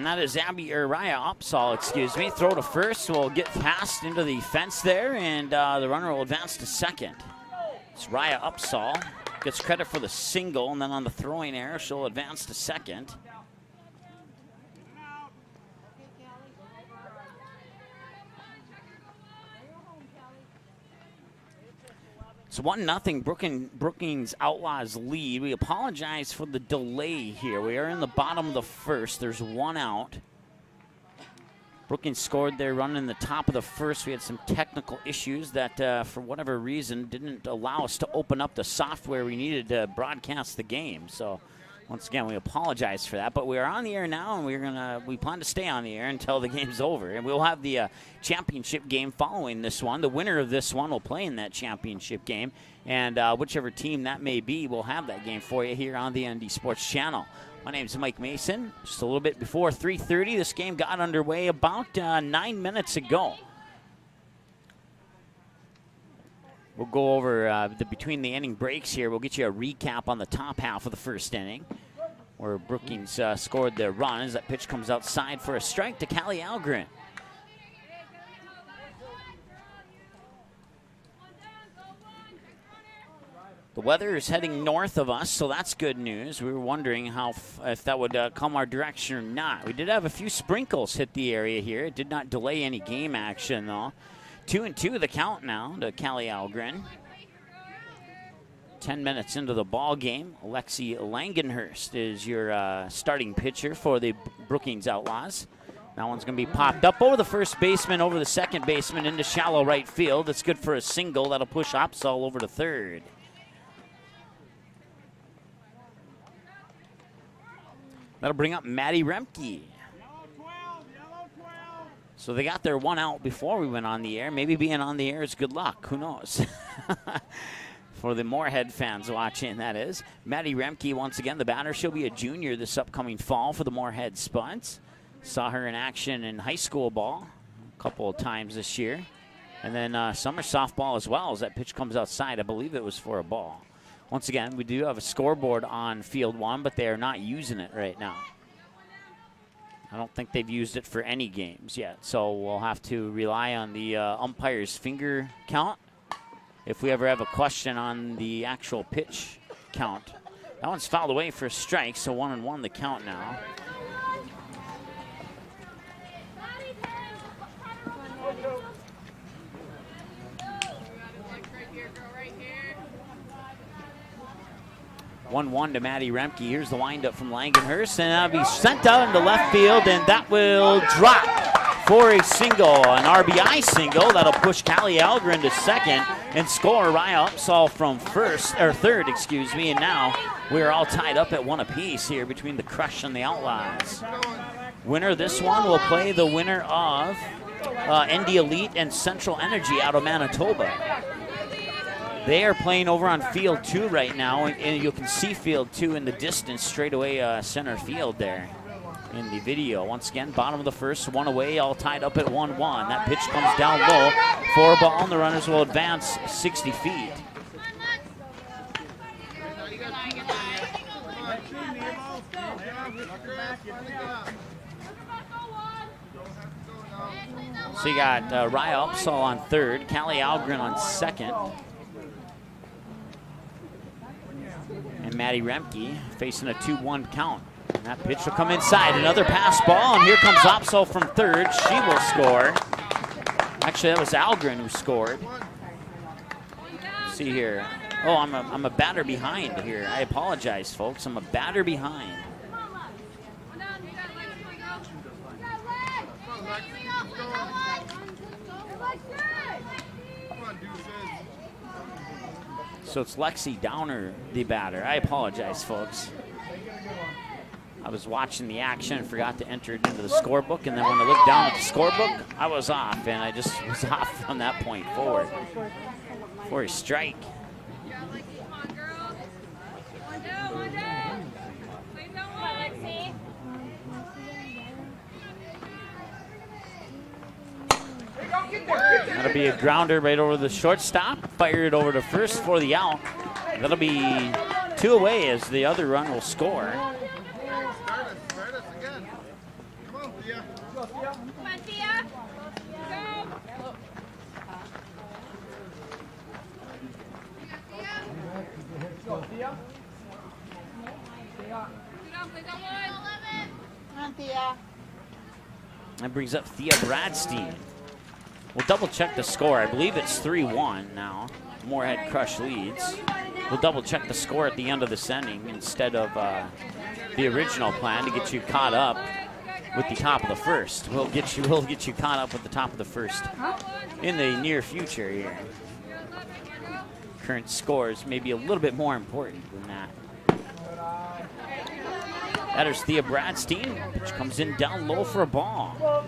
and that is Raya Upsall, excuse me. Throw to first will get past into the fence there, and the runner will advance to second. It's Raya Upsall. Gets credit for the single, and then on the throwing error, she'll advance to second. It's 1-0 Brookings Outlaws lead. We apologize for the delay here. We are in the bottom of the first. There's one out. Brookings scored their run in the top of the first. We had some technical issues that, for whatever reason, didn't allow us to open up the software we needed to broadcast the game. So, once again, we apologize for that. But we are on the air now, and we plan to stay on the air until the game's over. And we'll have the championship game following this one. The winner of this one will play in that championship game. And whichever team that may be, we'll have that game for you here on the ND Sports Channel. My name is Mike Mason. Just a little bit before 3:30, this game got underway about 9 minutes ago. We'll go over between the inning breaks here. We'll get you a recap on the top half of the first inning, where Brookings scored their run as that pitch comes outside for a strike to Callie Algren. The weather is heading north of us, so that's good news. We were wondering if that would come our direction or not. We did have a few sprinkles hit the area here. It did not delay any game action, though. 2-2 the count now to Callie Algren. 10 minutes into the ball game, Lexi Langenhurst is your starting pitcher for the Brookings Outlaws. That one's going to be popped up over the first baseman, over the second baseman, into shallow right field. It's good for a single. That'll push Opsall over to third. That'll bring up Maddie Remke. So they got their one out before we went on the air. Maybe being on the air is good luck. Who knows? For the Moorhead fans watching, that is. Maddie Remke, once again, the batter. She'll be a junior this upcoming fall for the Moorhead Spuds. Saw her in action in high school ball a couple of times this year. And then summer softball as well, as that pitch comes outside. I believe it was for a ball. Once again, we do have a scoreboard on field one, but they are not using it right now. I don't think they've used it for any games yet, so we'll have to rely on the umpire's finger count if we ever have a question on the actual pitch count. That one's fouled away for a strike, so 1-1 the count now. One to Maddie Remke. Here's the windup from Langenhurst, and that'll be sent out into left field, and that will drop for a single, an RBI single. That'll push Callie Algren to second and score Raya Upsall from third, excuse me. And now we're all tied up at one apiece here between the Crush and the Outlaws. Winner of this one will play the winner of ND Elite and Central Energy out of Manitoba. They are playing over on field 2 right now, and you can see field 2 in the distance, straight away center field there in the video. Once again, bottom of the first, one away, all tied up at 1-1. That pitch comes down low for a ball, and the runners will advance 60 feet. So you got Raya Upsall on third, Callie Algren on second. And Maddie Remke facing a 2-1 count. And that pitch will come inside. Another pass ball, and here comes Opsall from third. She will score. Actually, that was Algren who scored. Let's see here. Oh, I'm a batter behind here. I apologize, folks. I'm a batter behind. So it's Lexi Downer, the batter. I apologize, folks. I was watching the action and forgot to enter it into the scorebook, and then when I looked down at the scorebook, I was off, and I just was off from that point forward for a strike. That'll be a grounder right over the shortstop. Fire it over to first for the out. That'll be 2 away as the other run will score. That brings up Thea Bradstein. We'll double check the score. I believe it's 3-1 now. Moorhead Crush leads. We'll double check the score at the end of this inning instead of the original plan to get you caught up with the top of the first. We'll get you caught up with the top of the first in the near future here. Current scores may be a little bit more important than that. That is Thea Bradstein, which comes in down low for a ball.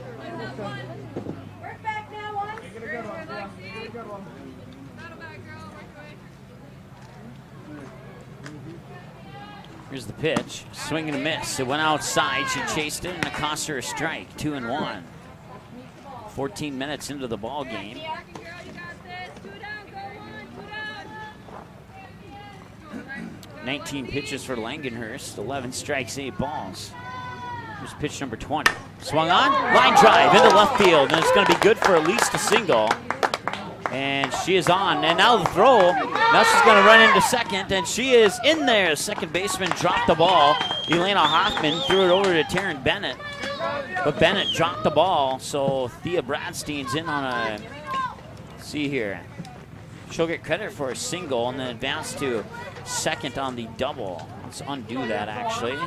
Here's the pitch. Swing and a miss. It went outside. She chased it, and it cost her a strike. 2-1. 14 minutes into the ball game. "19 pitches for Langenhurst. 11 strikes, 8 balls. Here's pitch number 20. Swung on. Line drive into left field, and it's going to be good for at least a single. And she is on. And now the throw. Now she's going to run into second, and she is in there. Second baseman dropped the ball. Elena Hoffman threw it over to Taryn Bennett. But Bennett dropped the ball, so Thea Bradstein's in on a, let's see here. She'll get credit for a single and then advance to second on the double. Let's undo that, actually.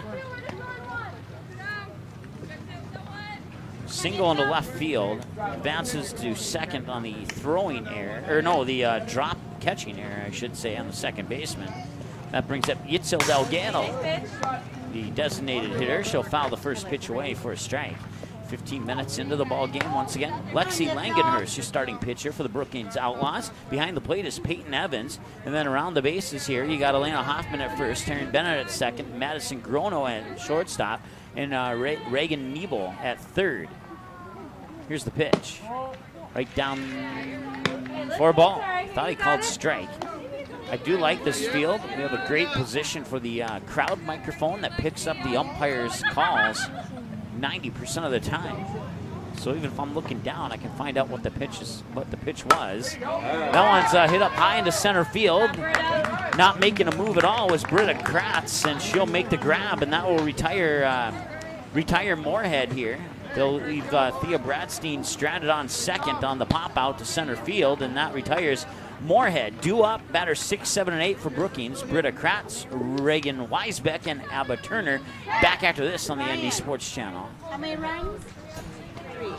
Single into left field, advances to second on the throwing error, or no, the drop catching error, I should say, on the second baseman. That brings up Yitzel Delgado, the designated hitter. She'll foul the first pitch away for a strike. 15 minutes into the ball game once again. Lexi Langenhurst, your starting pitcher for the Brookings Outlaws. Behind the plate is Peyton Evans. And then around the bases here, you got Elena Hoffman at first, Taryn Bennett at second, Madison Grono at shortstop, and Reagan Niebel at third. Here's the pitch. Right down for a ball. Thought he called strike. I do like this field. We have a great position for the crowd microphone that picks up the umpire's calls 90% of the time. So even if I'm looking down, I can find out what the pitch was. That one's hit up high into center field. Not making a move at all was Britta Kratz, and she'll make the grab, and that will retire Moorhead here. They'll leave Thea Bradstein stranded on second on the pop out to center field, and that retires Moorhead. Due up, batter 6, 7, and 8 for Brookings. Britta Kratz, Reagan Weisbeck, and Abba Turner. Back after this on the ND Sports Channel. How many runs? 3.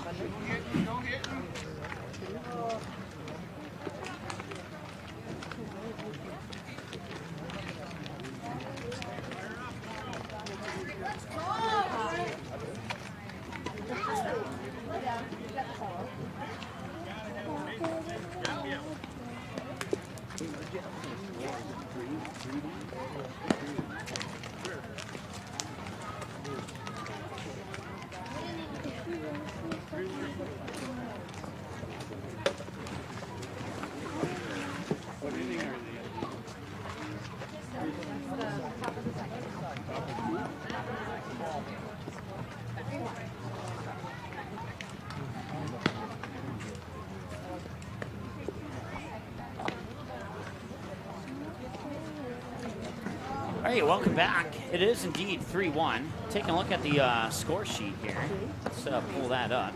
All right, welcome back. It is indeed 3-1. Taking a look at the score sheet here. Let's pull that up.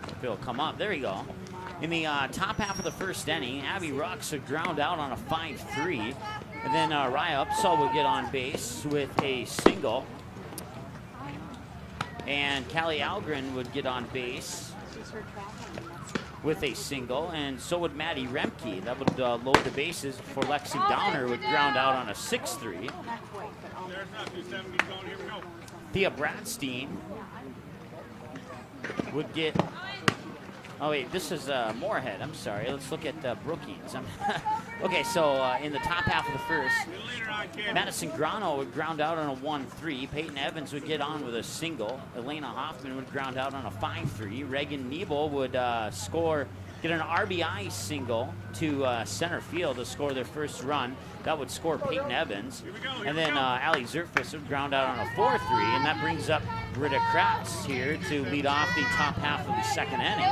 If it'll come up. There you go. In the top half of the first inning, Abby Rux would ground out on a 5-3. And then Raya Upsall would get on base with a single. And Callie Algren would get on base with a single, and so would Maddie Remke. That would load the bases for Lexi Downer, would ground out on a 6-3. Thea Bradstein would get, oh wait, this is Moorhead, I'm sorry. Let's look at Brookings. Okay, so in the top half of the first, Madison Grano would ground out on a 1-3. Peyton Evans would get on with a single. Elena Hoffman would ground out on a 5-3. Reagan Niebel would score get an RBI single to center field to score their first run. That would score Peyton Evans. And then Ali Zerfus would ground out on a 4-3, and that brings up Britta Kratz here to lead off the top half of the second inning.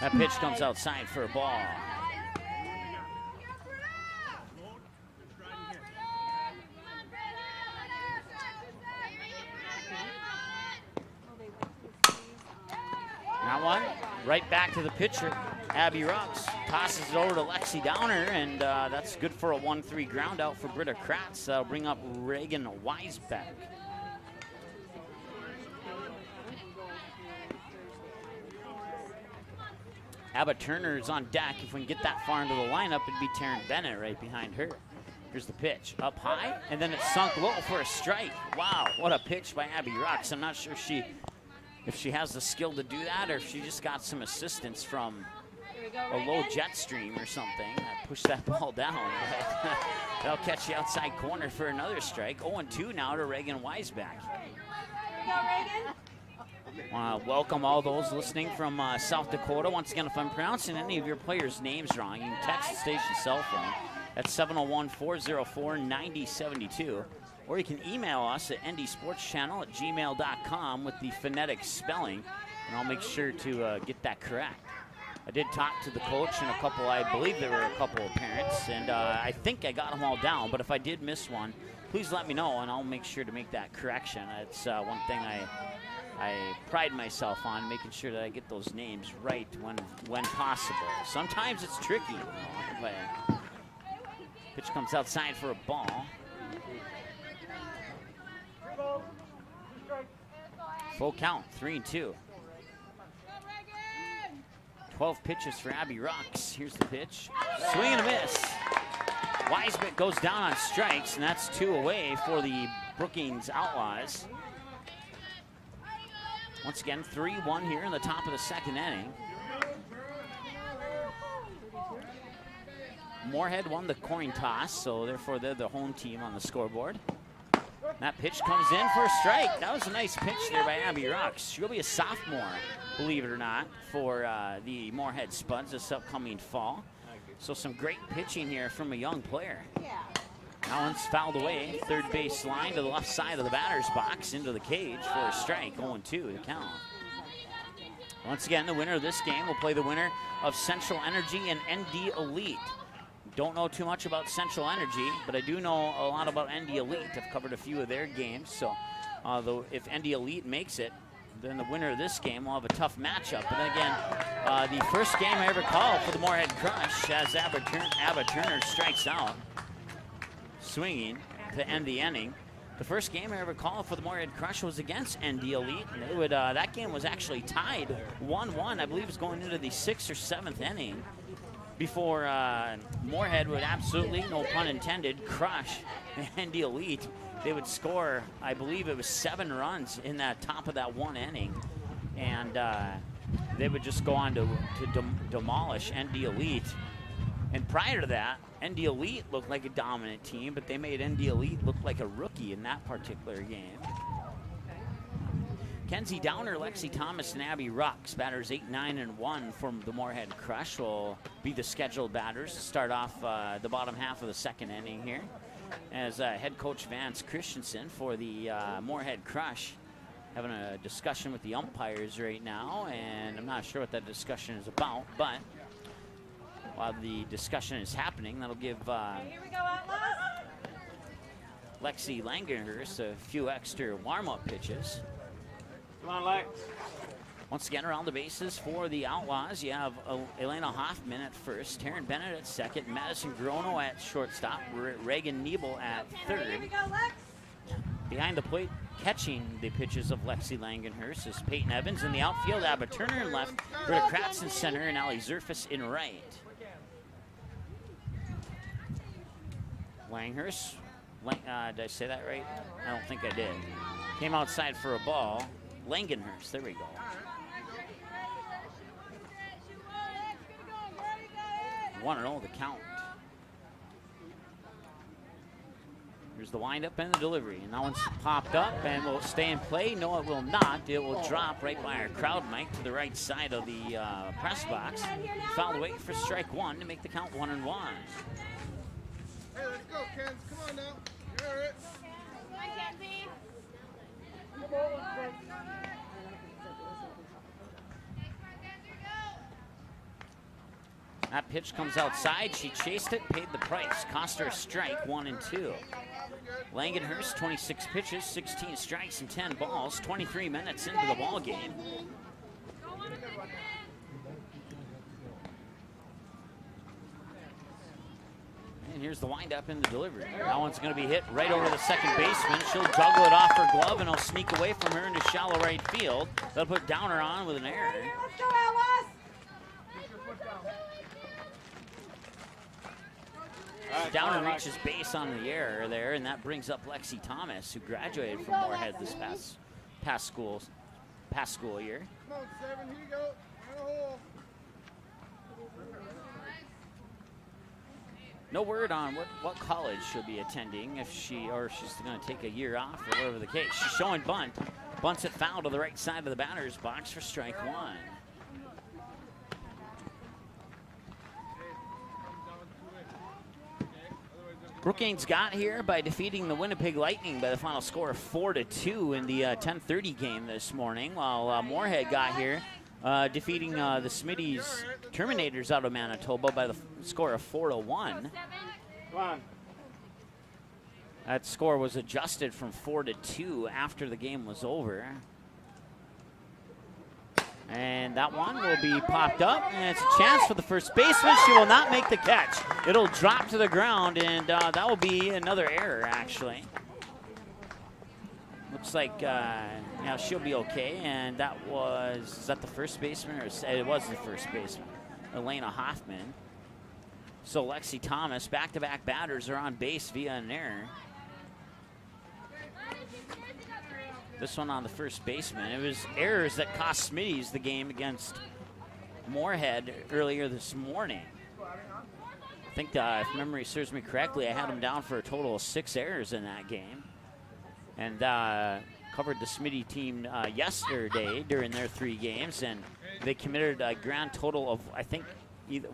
That pitch comes outside for a ball. That one, right back to the pitcher, Abby Rux. Tosses it over to Lexi Downer, and that's good for a 1-3 ground out for Britta Kratz. That'll bring up Reagan Weisbeck. Abba Turner is on deck. If we can get that far into the lineup, it'd be Taryn Bennett right behind her. Here's the pitch, up high, and then it's sunk low for a strike. Wow, what a pitch by Abby Rux. I'm not sure if she has the skill to do that, or if she just got some assistance from a low jet stream or something that pushed that ball down. But that'll catch the outside corner for another strike. 0-2 now to Reagan Weisbeck. Here we go, Reagan. Welcome all those listening from South Dakota. Once again, if I'm pronouncing any of your players' names wrong, you can text the station cell phone at 701-404-9072. Or you can email us at ndsportschannel@gmail.com with the phonetic spelling, and I'll make sure to get that correct. I did talk to the coach and I believe there were a couple of parents, and I think I got them all down, but if I did miss one, please let me know, and I'll make sure to make that correction. It's one thing I pride myself on, making sure that I get those names right when possible. Sometimes it's tricky, but pitch comes outside for a ball. Full count, 3-2. 12 pitches for Abby Rux. Here's the pitch. Swing and a miss. Weisbeck goes down on strikes, and that's 2 away for the Brookings Outlaws. Once again, 3-1 here in the top of the second inning. Moorhead won the coin toss, so therefore they're the home team on the scoreboard. That pitch comes in for a strike. That was a nice pitch there by Abby Rux. She'll be a sophomore, believe it or not, for the Moorhead Spuds this upcoming fall. So some great pitching here from a young player. That one's fouled away. Third base line to the left side of the batter's box into the cage for a strike. 0-2 to count. Once again, the winner of this game will play the winner of Central Energy and ND Elite. Don't know too much about Central Energy, but I do know a lot about ND Elite. I've covered a few of their games, so though if ND Elite makes it, then the winner of this game will have a tough matchup. But then again, the first game I ever called for the Moorhead Crush as Abba Turner strikes out, swinging to end the inning. The first game I ever called for the Moorhead Crush was against ND Elite, and they would, that game was actually tied 1-1. I believe it was going into the 6th or 7th inning before Moorhead would absolutely, no pun intended, crush ND Elite. They would score, I believe it was 7 runs in that top of that 1 inning, and they would just go on to demolish ND Elite. And prior to that, ND Elite looked like a dominant team, but they made ND Elite look like a rookie in that particular game. Kenzie Downer, Lexi Thomas, and Abby Rux, batters 8, 9, and 1 from the Moorhead Crush, will be the scheduled batters to start off the bottom half of the second inning here. As head coach Vance Christensen for the Moorhead Crush having a discussion with the umpires right now, and I'm not sure what that discussion is about, but while the discussion is happening, that'll give Lexi Langenhurst a few extra warm-up pitches. Come on, Lex. Once again, around the bases for the Outlaws, you have Elena Hoffman at first, Taryn Bennett at second, Madison Grono at shortstop, Reagan Niebel at third. Here we go, Lex. Behind the plate, catching the pitches of Lexi Langenhurst is Peyton Evans. In the outfield, Abba Turner in left, Britta Kratz in center, and Ali Zerfus in right. Langhurst, did I say that right? I don't think I did. Came outside for a ball. Langenhurst, there we go. 1-0 the count. Here's the windup and the delivery. And that one's popped up and will stay in play. No, it will not. It will drop right by our crowd mic to the right side of the press box. Fouled away for strike one to make the count 1-1. Hey, let's go, Kens. Come on now. You hear it. Come on, Kenzie. That pitch comes outside. She chased it, paid the price. Cost her a strike, 1 and 2. Langenhurst, 26 pitches, 16 strikes and 10 balls, 23 minutes into the ball game. And here's the windup and the delivery. That one's going to be hit right over the second baseman. She'll juggle it off her glove and it'll sneak away from her into shallow right field. They'll put Downer on with an error. Let's go, Outlaws. Downer reaches base on the error there, and that brings up Lexi Thomas, who graduated from Moorhead this past school year. Come on, 7. Here you go. Find a hole. No word on what college she'll be attending, if she's going to take a year off or whatever the case. She's showing bunt. Bunts it foul to the right side of the batter's box for strike one. Brookings got here by defeating the Winnipeg Lightning by the final score of 4-2 in the 10:30 game this morning, while Moorhead got here defeating the Smitty's Terminators out of Manitoba by the score of 4-1. Come on. That score was adjusted from 4-2 after the game was over. And that one will be popped up, and it's a chance for the first baseman. She will not make the catch. It'll drop to the ground, and that will be another error, actually. Looks like she'll be okay, and is that the first baseman? Or it was the first baseman, Elena Hoffman. So Lexi Thomas, back-to-back batters are on base via an error. This one on the first baseman. It was errors that cost Smitty's the game against Moorhead earlier this morning. I think, if memory serves me correctly, I had them down for a total of 6 errors in that game. And covered the Smitty team yesterday during their 3 games, and they committed a grand total of, I think, either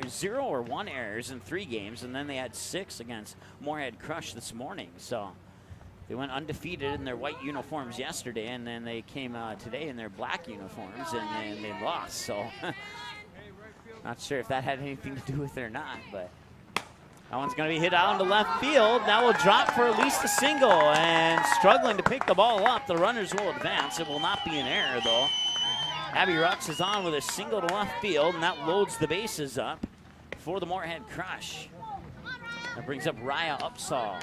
0 or 1 errors in 3 games, and then they had 6 against Moorhead Crush this morning. So they went undefeated in their white uniforms yesterday, and then they came today in their black uniforms, and they lost. So not sure if that had anything to do with it or not, but that one's going to be hit out into left field. That will drop for at least a single, and struggling to pick the ball up. The runners will advance. It will not be an error, though. Abby Rux is on with a single to left field, and that loads the bases up for the Moorhead Crush. That brings up Raya Upsall.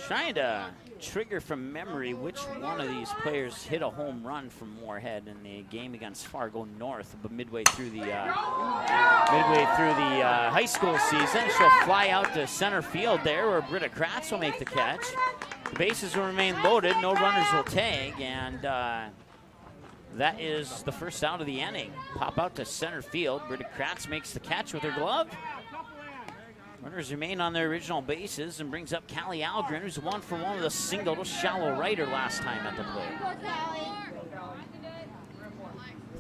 Trying to trigger from memory which one of these players hit a home run from Moorhead in the game against Fargo North, but midway through the high school season. She'll fly out to center field there, where Britta Kratz will make the catch. The bases will remain loaded, no runners will tag, and that is the first out of the inning. Pop out to center field. Britta Kratz makes the catch with her glove. Runners remain on their original bases, and brings up Callie Algren, who's 1 for 1 with a single to shallow righter last time at the plate.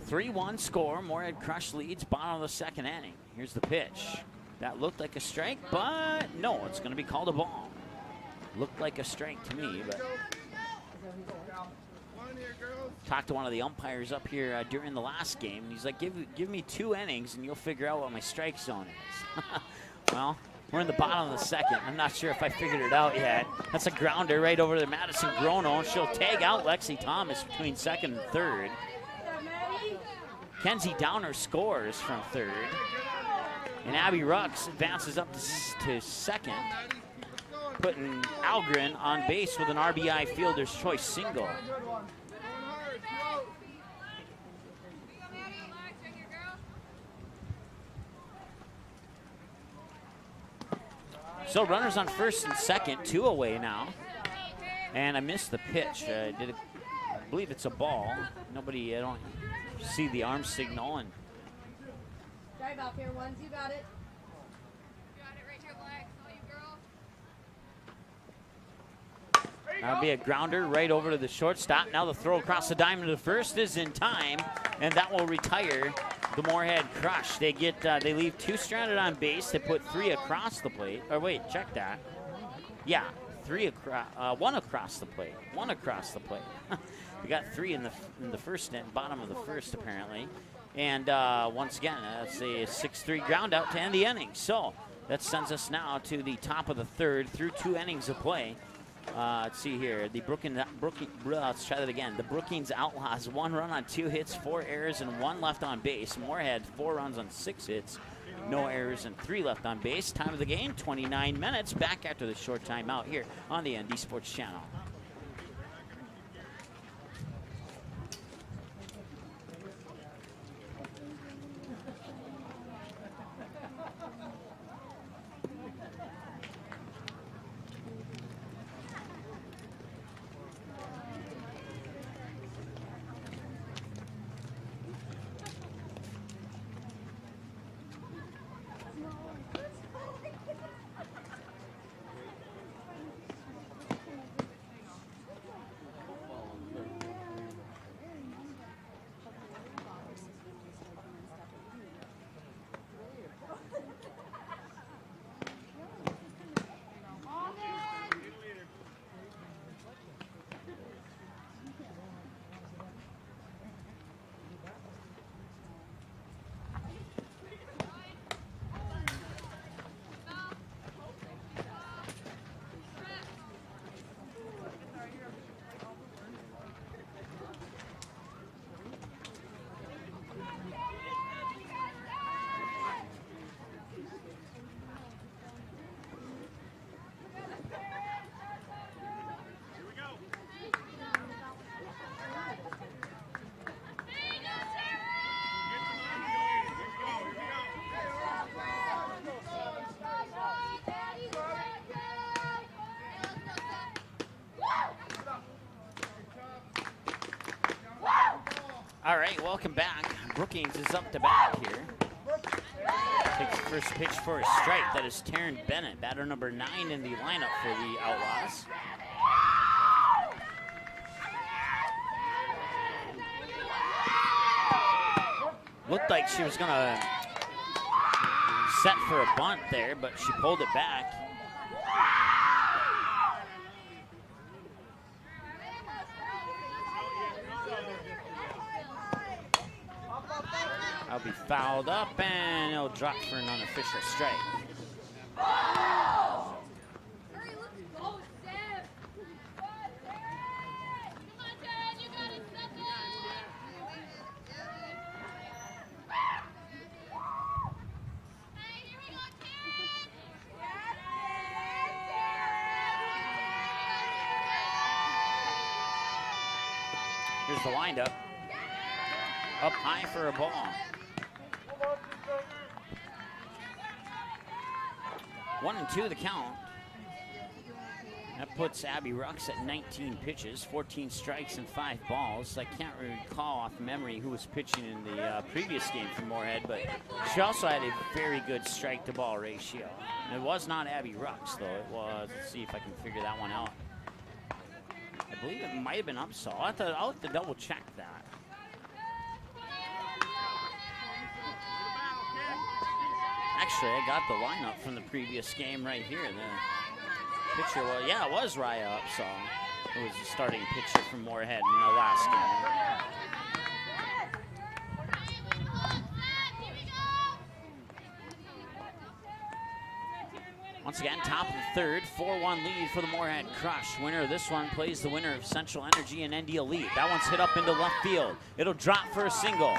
3-1 score. Moorhead Crush leads, bottom of the second inning. Here's the pitch. That looked like a strike, but no, it's going to be called a ball. Looked like a strike to me, but talked to one of the umpires up here during the last game, and he's like, give me 2 innings and you'll figure out what my strike zone is. Well, we're in the bottom of the second. I'm not sure if I figured it out yet. That's a grounder right over to Madison Grono, and she'll tag out Lexi Thomas between second and third. Kenzie Downer scores from third, and Abby Rux advances up to second, putting Algren on base with an RBI fielder's choice single. So runners on first and second, 2 away now. And I missed the pitch. I believe it's a ball. Nobody, see the arm signal, and Drive off here, ones. You got it. Got it right here, Lex. All you girl. that'll be a grounder right over to the shortstop. Now the throw across the diamond to the first is in time, and that will retire the Moorhead Crush. They leave 2 stranded on base. They put 3 across the plate. Or wait, check that. Yeah, 3 across, 1 across the plate. 1 across the plate. We got 3 in the first inning, bottom of the first apparently. And once again, that's a 6-3 ground out to end the inning. So that sends us now to the top of the third through 2 innings of play. Let's see here. Let's try that again. The Brookings Outlaws, 1 run on 2 hits, 4 errors, and 1 left on base. Moorhead, 4 runs on 6 hits, no errors, and 3 left on base. Time of the game, 29 minutes. Back after the short timeout here on the ND Sports Channel. All right, welcome back. Brookings is up to bat here. Takes the first pitch for a strike. That is Taryn Bennett, batter number 9 in the lineup for the Outlaws. Looked like she was gonna set for a bunt there, but she pulled it back. I'll be fouled up, and it'll drop for an unofficial strike. Hurry, let's go, Steph. Come on, Dad, you got it, second. Hey, here we go, Taryn. Here's the windup. Up high for a ball. 1-2 the count. That puts Abby Rux at 19 pitches, 14 strikes and 5 balls. I can't recall off memory who was pitching in the previous game for Moorhead, but she also had a very good strike-to-ball ratio. And it was not Abby Rux, though. It was, let's see if I can figure that one out. I believe it might have been Upsaw. I'll have to double-check that. Actually, I got the lineup from the previous game right here. The pitcher was, yeah, it was Raya Upsaw. It was the starting pitcher from Moorhead in the last game. Once again, top of the third, 4-1 lead for the Moorhead Crush. Winner of this one plays the winner of Central Energy and ND Elite. That one's hit up into left field. It'll drop for a single.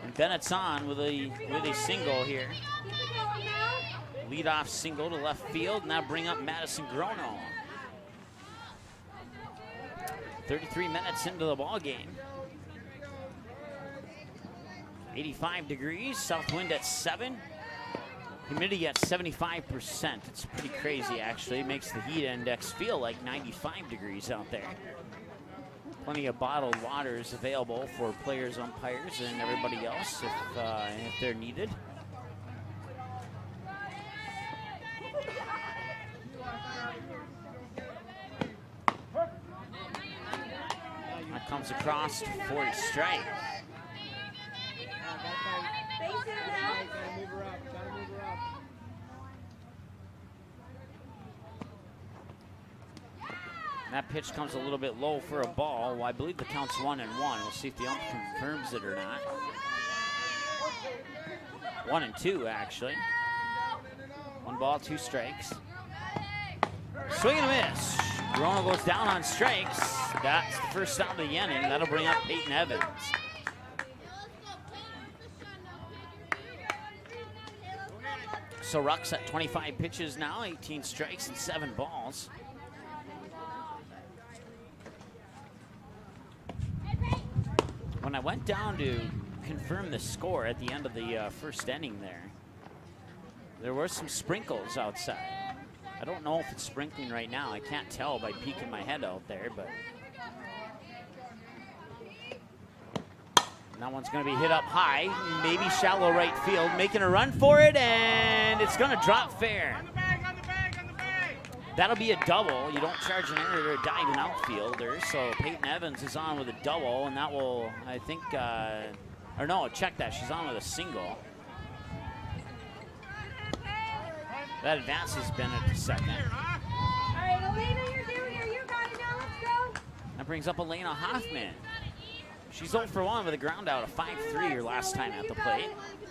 And Bennett's on with a single here. Leadoff single to left field. Now bring up Madison Grono. 33 minutes into the ball game. 85 degrees, south wind at 7. Humidity at 75%. It's pretty crazy, actually. It makes the heat index feel like 95 degrees out there. Plenty of bottled waters available for players, umpires, and everybody else if they're needed. That comes across for a strike. That pitch comes a little bit low for a ball. Well, I believe the count's 1-1. We'll see if the ump confirms it or not. 1-2, actually. 1 ball, 2 strikes. Swing and a miss. Corona goes down on strikes. That's the first out of the inning. That'll bring up Peyton Evans. So Ruck's at 25 pitches now, 18 strikes and 7 balls. When I went down to confirm the score at the end of the first inning there were some sprinkles outside. I don't know if it's sprinkling right now. I can't tell by peeking my head out there, but that one's going to be hit up high, maybe shallow right field, making a run for it, and it's going to drop fair. That'll be a double. You don't charge an error or a dive in outfielder, so Peyton Evans is on with a double, and that will, I think, or no, check that. She's on with a single. That advances Bennett to second. All right, Elena, you're doing it. You got it now. Let's go. That brings up Elena Hoffman. She's 0 for 1 with a ground out of 5-3 her last time at the plate. If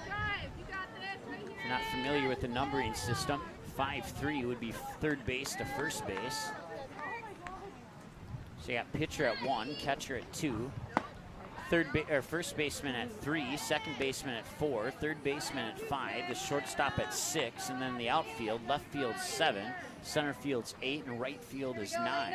you're not familiar with the numbering system, 5-3 would be third base to first base. So you got pitcher at 1, catcher at 2, first baseman at 3, second baseman at 4, third baseman at 5, the shortstop at 6, and then the outfield, left field 7, center field's 8, and right field is 9.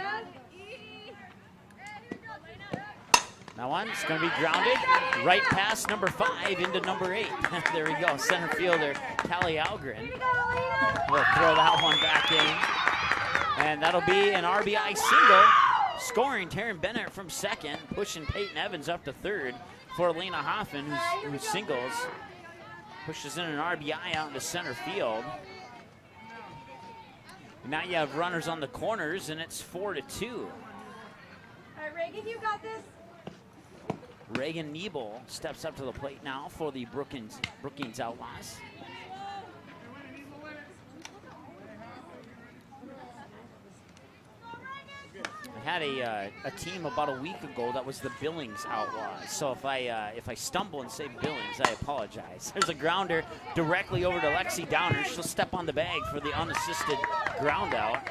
That one's going to be grounded right past number 5 into number 8. There we go. Center fielder Callie Algren will throw that one back in. And that'll be an RBI single. Scoring Taryn Bennett from second, pushing Peyton Evans up to third for Elena Hoffman, who singles. Pushes in an RBI out into center field. Now you have runners on the corners, and it's 4-2. All right, Reagan, you got this. Reagan Niebel steps up to the plate now for the Brookings Outlaws. I had a team about a week ago that was the Billings Outlaws. So if I stumble and say Billings, I apologize. There's a grounder directly over to Lexi Downer. She'll step on the bag for the unassisted ground out.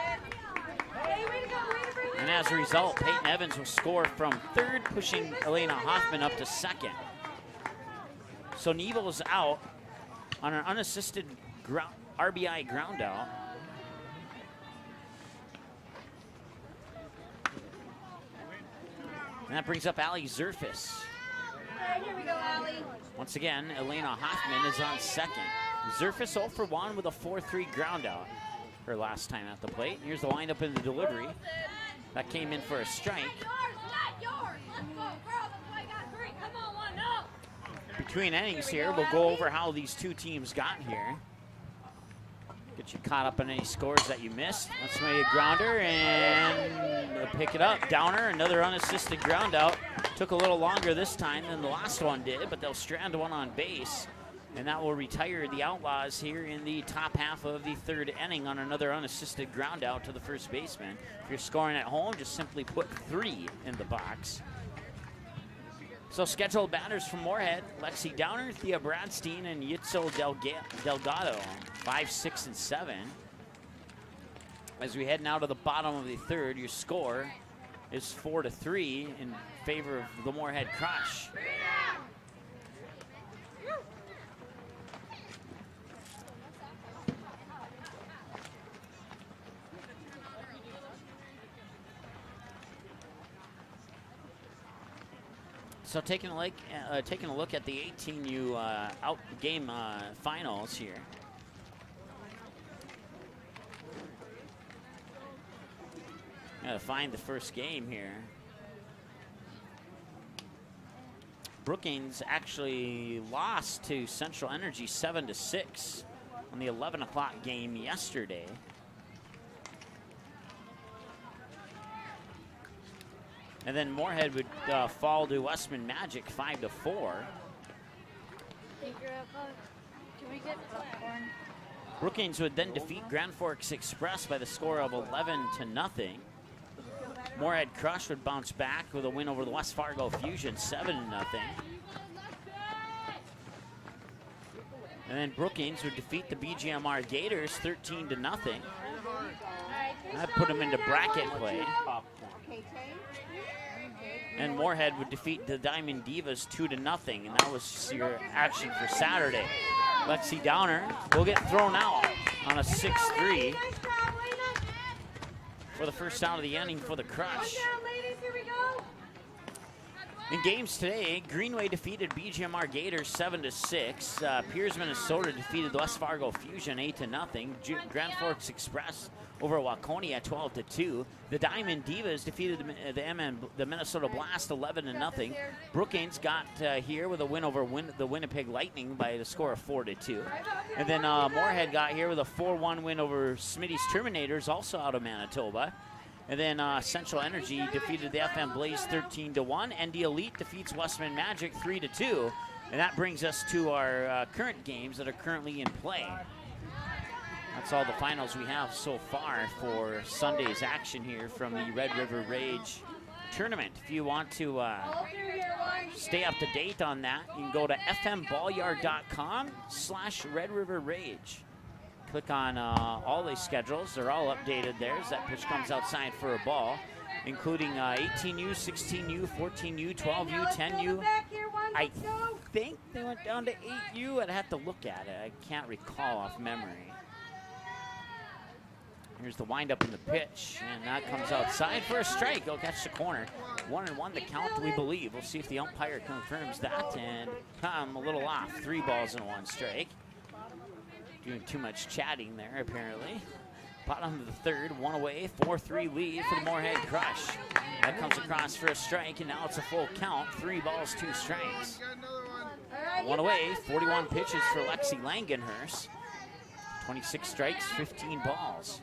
And as a result, Peyton Evans will score from third, pushing Elena Hoffman up to second. So Neville is out on an unassisted RBI ground out. And that brings up Allie Zerfis. All right, here we go, Allie. Once again, Elena Hoffman is on second. Zerfis 0 for 1 with a 4-3 ground out her last time at the plate. Here's the windup in the delivery. That came in for a strike. Between innings here, we'll go over how these two teams got here. Get you caught up on any scores that you missed. That's maybe a grounder, and they'll pick it up. Downer, another unassisted ground out. Took a little longer this time than the last one did, but they'll strand one on base. And that will retire the Outlaws here in the top half of the third inning on another unassisted ground out to the first baseman. If you're scoring at home, just simply put 3 in the box. So scheduled batters from Moorhead: Lexi Downer, Thea Bradstein, and Yitzo Delgado, 5, 6, and 7. As we head now to the bottom of the third, your score is 4-3 in favor of the Moorhead Crush. So taking a look at the 18U out game finals here. Gotta find the first game here. Brookings actually lost to Central Energy 7-6 on the 11 o'clock game yesterday. And then Moorhead would fall to Westman Magic 5-4. Can we get popcorn? Brookings would then defeat Grand Forks Express by the score of 11-0. Moorhead Crush would bounce back with a win over the West Fargo Fusion 7-0. And then Brookings would defeat the BGMR Gators 13-0. That put them into bracket play. And Moorhead would defeat the Diamond Divas 2-0, and that was your action for Saturday. Lexi Downer will get thrown out on a 6-3 for the first out of the inning for the Crush. In games today, Greenway defeated BGMR Gators 7-6. Piers, Minnesota defeated the West Fargo Fusion 8-0. Grand Forks Express over Waconia 12-2. The Diamond Divas defeated the Minnesota Blast 11-0. Brookings got here with a win over the Winnipeg Lightning by the score of 4-2. And then Moorhead got here with a 4-1 win over Smitty's Terminators, also out of Manitoba. And then Central Energy defeated the FM Blaze 13-1. ND Elite defeats Westman Magic 3-2. And that brings us to our current games that are currently in play. That's all the finals we have so far for Sunday's action here from the Red River Rage tournament. If you want to stay up to date on that, you can go to fmballyard.com/Red River Rage. Click on all these schedules. They're all updated there as that pitch comes outside for a ball, including 18U, 16U, 14U, 12U, 10U. I think they went down to 8U. I'd have to look at it. I can't recall off memory. Here's the windup in the pitch, and that comes outside for a strike. He'll catch the corner. 1-1 the count, we believe. We'll see if the umpire confirms that, and I'm a little off. 3 balls and 1 strike. Doing too much chatting there, apparently. Bottom of the third, 1 away, 4-3 lead for the Moorhead Crush. That comes across for a strike, and now it's a full count. 3 balls, 2 strikes. 1 away, 41 pitches for Lexi Langenhurst. 26 strikes, 15 balls.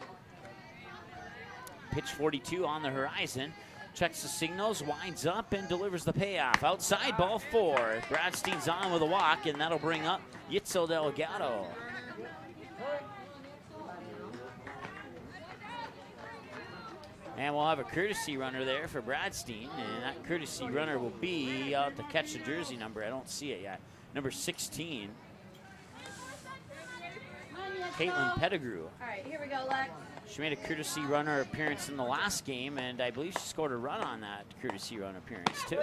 Pitch 42 on the horizon. Checks the signals, winds up, and delivers the payoff. Outside, ball 4. Bradstein's on with a walk, and that'll bring up Yitzel Delgado. And we'll have a courtesy runner there for Bradstein, and that courtesy runner will be out to catch the jersey number. I don't see it yet. Number 16. Kaitlin Pettigrew. All right, here we go, Lex. She made a courtesy runner appearance in the last game, and I believe she scored a run on that courtesy run appearance, too.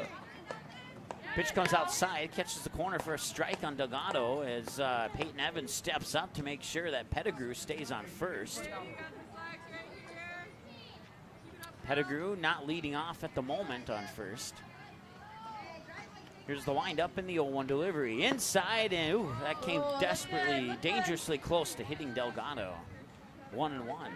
Pitch comes outside, catches the corner for a strike on Delgado as Peyton Evans steps up to make sure that Pettigrew stays on first. Pettigrew not leading off at the moment on first. Here's the windup in the 0-1 delivery. Inside, and ooh, that came desperately, dangerously close to hitting Delgado. 1-1.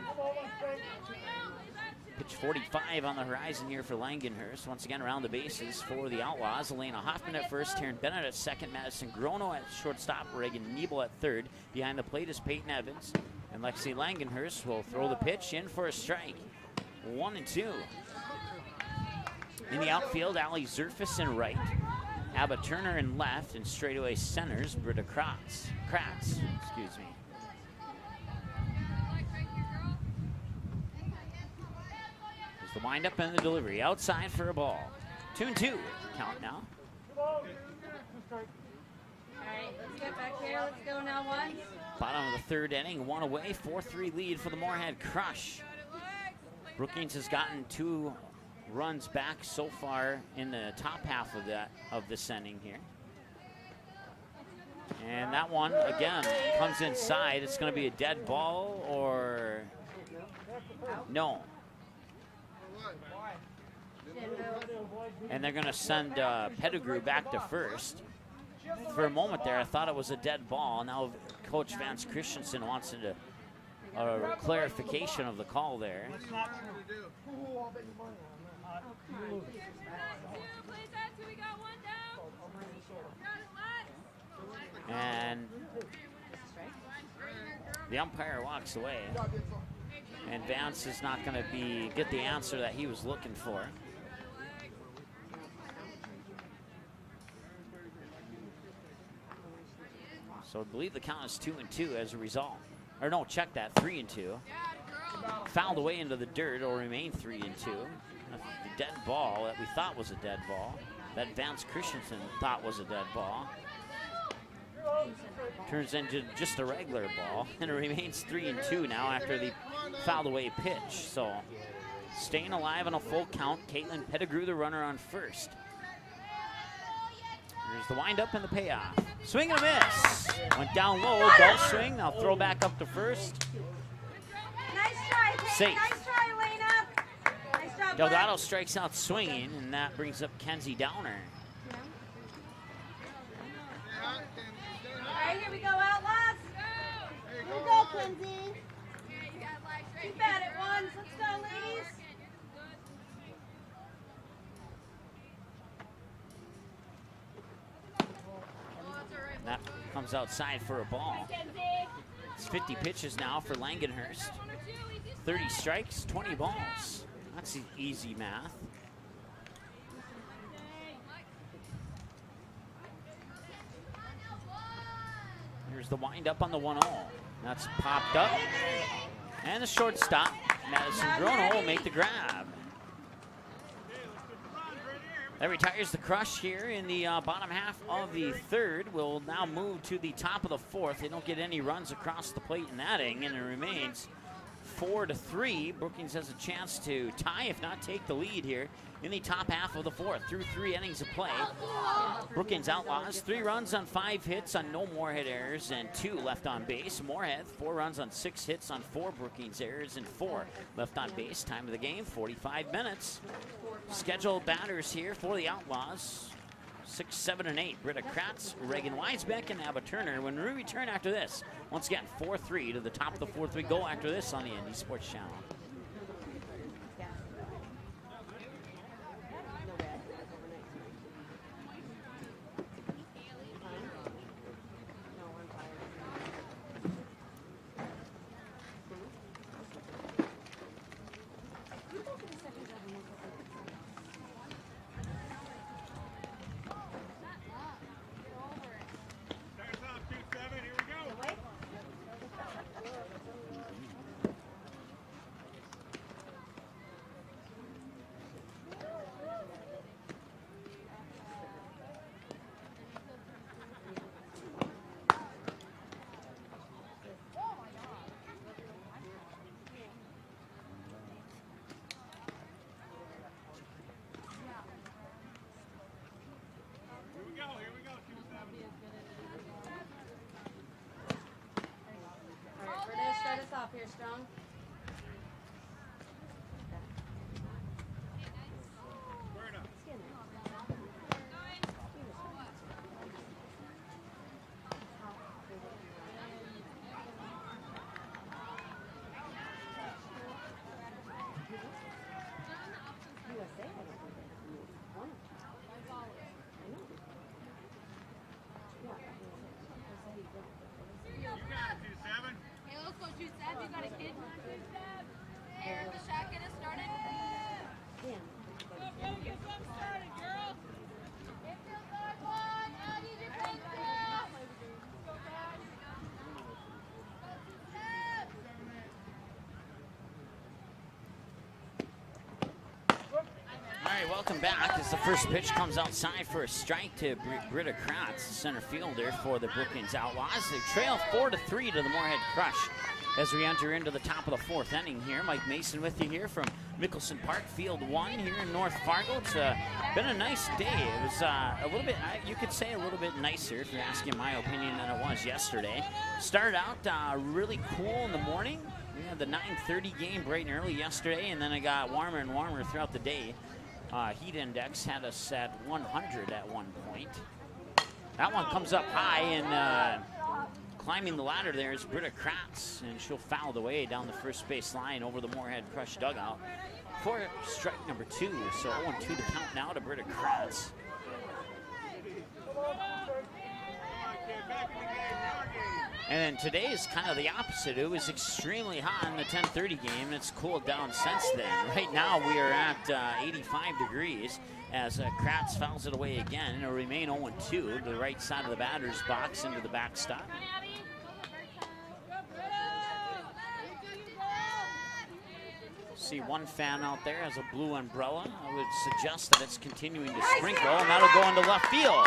Pitch 45 on the horizon here for Langenhurst. Once again around the bases for the Outlaws. Elena Hoffman at first, Taryn Bennett at second, Madison Grono at shortstop, Reagan Niebel at third. Behind the plate is Peyton Evans. And Lexi Langenhurst will throw the pitch in for a strike. 1-2. In the outfield, Ali Zerfus in right. Abba Turner in left, and straightaway centers, Britta Kratz, excuse me. There's the windup and the delivery. Outside for a ball. 2-2. Count now. All right, let's get back here. Let's go now, 1. Bottom of the third inning, 1 away, 4-3 lead for the Moorhead Crush. Brookings has gotten 2 runs back so far in the top half of this inning here. And that one, again, comes inside. It's going to be a dead ball or no. And they're going to send Pettigrew back to first. For a moment there, I thought it was a dead ball. Now Coach Vance Christensen wants a clarification of the call there. And the umpire walks away. And Vance is not going to get the answer that he was looking for. So I believe the count is 2-2 as a result. Or no, check that, 3-2. Fouled away into the dirt, will remain 3-2. A dead ball that we thought was a dead ball, that Vance Christensen thought was a dead ball, turns into just a regular ball, and it remains 3-2 now after the fouled away pitch. So staying alive on a full count, Kaitlin Pettigrew, the runner on first. Here's the windup and the payoff. Swing and a miss. Went down low, ball swing. Now throw back up to first. Nice try, Kate. Safe. Nice try, Elena. Nice job, Delgado strikes out swinging, and that brings up Kenzie Downer. All right, here we go, Outlaws. Here we go, Kenzie. Keep at it, ones. Let's go, ladies. And that comes outside for a ball. It's 50 pitches now for Langenhurst. 30 strikes, 20 balls. That's easy math. Here's the windup on the 1-0. That's popped up. And the shortstop, Madison Grono, will make the grab. That retires the crush here in the bottom half of the third. We'll now move to the top of the fourth. They don't get any runs across the plate in that inning, and it remains 4-3. Brookings has a chance to tie, if not take the lead here in the top half of the fourth through 3 innings of play. Brookings Outlaws, 3 runs on 5 hits on no Moorhead errors and 2 left on base. Moorhead, 4 runs on 6 hits on 4 Brookings errors and 4 left on base. Time of the game, 45 minutes. Scheduled batters here for the Outlaws, 6, 7, and 8. Britta Kratz, Reagan Weisbeck, and Abba Turner. When we return after this, once again, 4-3 to the top of the fourth. We go after this on the Indy Sports Channel. Here, Strong. Welcome back as the first pitch comes outside for a strike to Britta Kratz, center fielder for the Brookings Outlaws. They trail 4-3 to the Moorhead Crush as we enter into the top of the fourth inning here. Mike Mason with you here from Mickelson Park, Field 1 here in North Fargo. It's been a nice day. It was a little bit, you could say a little bit nicer if you're asking my opinion than it was yesterday. Started out really cool in the morning. We had the 9:30 game bright and early yesterday, and then it got warmer and warmer throughout the day. Heat index had us at 100 at one point. That one comes up high, and climbing the ladder there is Britta Kratz, and she'll foul the way down the first base line over the Moorhead Crush dugout for strike number 2. So 0-2 to count now to Britta Kratz. And today is kind of the opposite. It was extremely hot in the 10:30 game, and it's cooled down since then. Right now we are at 85 degrees as Kratz fouls it away again. It'll remain 0-2 to the right side of the batter's box into the backstop. See one fan out there has a blue umbrella. I would suggest that it's continuing to sprinkle, and that'll go into left field.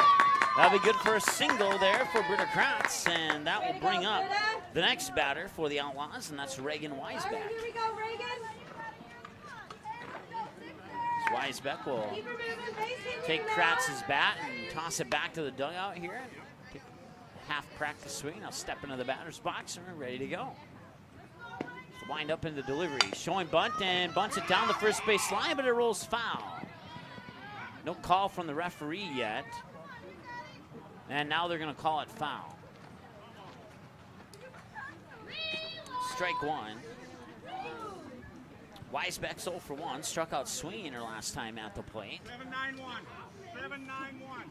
That'll be good for a single there for Britta Kratz, and that will bring up the next batter for the Outlaws, and that's Reagan Weisbeck. Here we go, Reagan. Weisbeck will take Kratz's bat and toss it back to the dugout here. Take a half practice swing. I'll step into the batter's box, and we're ready to go. Wind up in the delivery, showing bunt, and bunts it down the first base line, but it rolls foul. No call from the referee yet. And now they're going to call it foul. Strike one. Weisbeck 0 for 1, struck out swinging her last time at the plate. 7-9-1. 7-9-1.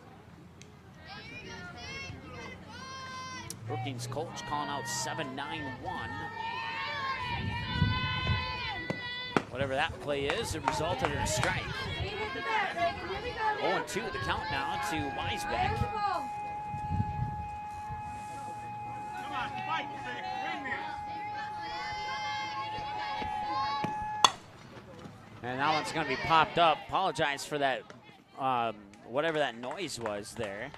Brookings coach calling out 7-9-1. Whatever that play is, it resulted in a strike. 0-2 the count now to Weisbeck. Come on, fight, Vic. Win this. And that one's going to be popped up. Apologize for that, whatever that noise was there.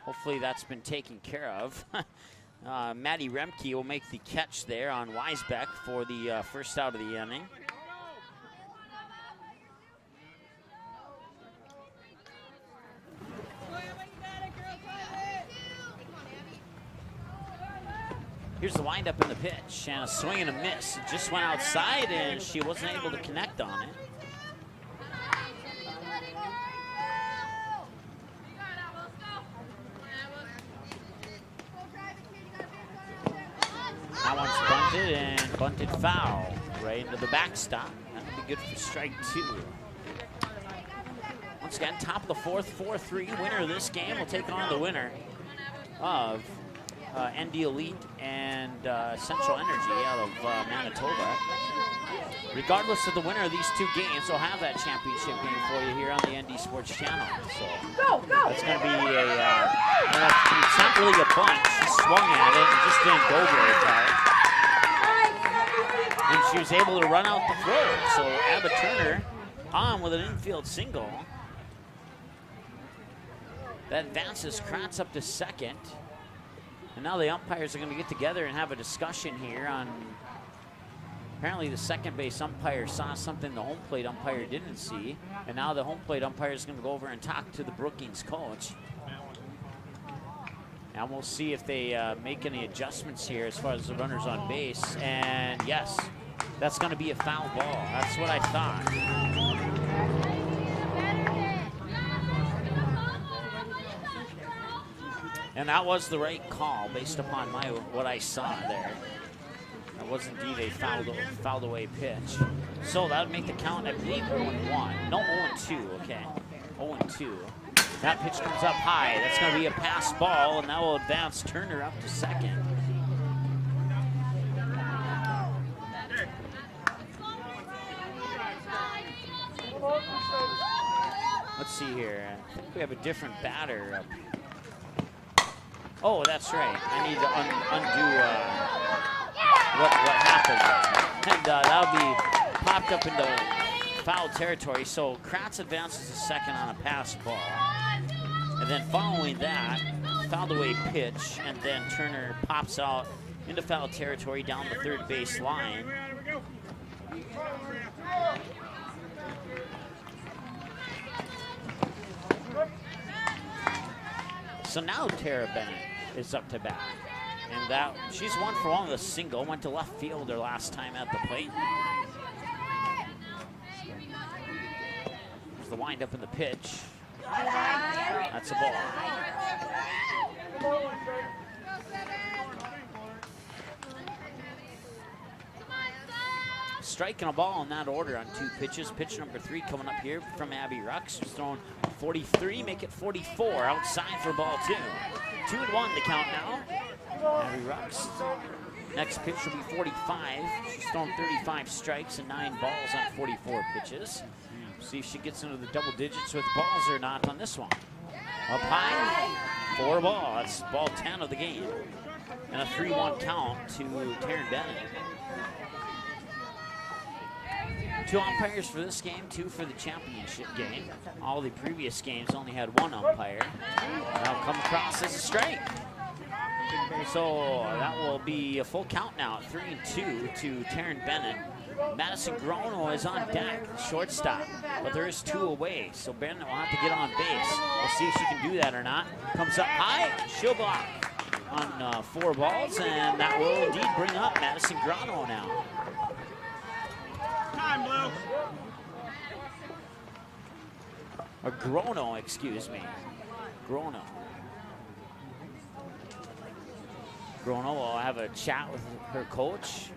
Hopefully that's been taken care of. Maddie Remke will make the catch there on Weisbeck for the first out of the inning. Here's the windup in the pitch, and a swing and a miss. It just went outside, and she wasn't able to connect on it. That one's bunted, and bunted foul right into the backstop. That'll be good for strike two. Once again, top of the fourth, 4-3. Winner of this game will take on the winner of ND Elite and Central Energy out of Manitoba. Regardless of the winner of these two games, we'll have that championship game for you here on the ND Sports Channel. So that's going to be it's not really a bunt. She swung at it and just didn't go very far. And she was able to run out the throw. So Abba Turner on with an infield single. That advances Kratz up to second. And now the umpires are going to get together and have a discussion here on, apparently the second base umpire saw something the home plate umpire didn't see. And now the home plate umpire is going to go over and talk to the Brookings coach. And we'll see if they make any adjustments here as far as the runners on base. And yes, that's going to be a foul ball. That's what I thought. And that was the right call based upon what I saw there. That was indeed a fouled away pitch. So that would make the count, I believe, 0-1. No, 0-2, okay. 0-2. That pitch comes up high. That's going to be a pass ball, and that will advance Turner up to second. Let's see here. I think we have a different batter up. Oh, that's right. I need to undo what happened there. And that'll be popped up into foul territory. So Kratz advances to second on a pass ball. And then following that, fouled away pitch, and then Turner pops out into foul territory down the third base line. So now Tara Bennett is up to bat. And that she's 1 for 1 with a single, went to left field her last time at the plate. There's the windup in the pitch. That's a ball. strike and a ball in that order on 2 pitches. Pitch number 3 coming up here from Abby Rux, who's throwing 43, make it 44, outside for ball 2. 2-1 the count now. Abby Rux. Next pitch will be 45. She's thrown 35 strikes and 9 balls on 44 pitches. See if she gets into the double digits with balls or not on this one. Up high, 4 ball. That's ball 10 of the game. And a 3-1 count to Taryn Bennett. 2 umpires for this game, 2 for the championship game. All the previous games only had 1 umpire. Now come across as a strike. So that will be a full count now, 3-2 to Taryn Bennett. Madison Grono is on deck, shortstop, but there is 2 away, so Bennett will have to get on base. We'll see if she can do that or not. Comes up high, she'll block on 4 balls, and that will indeed bring up Madison Grono now. Time, Blue. Or Grono, excuse me. Grono. Grono will have a chat with her coach.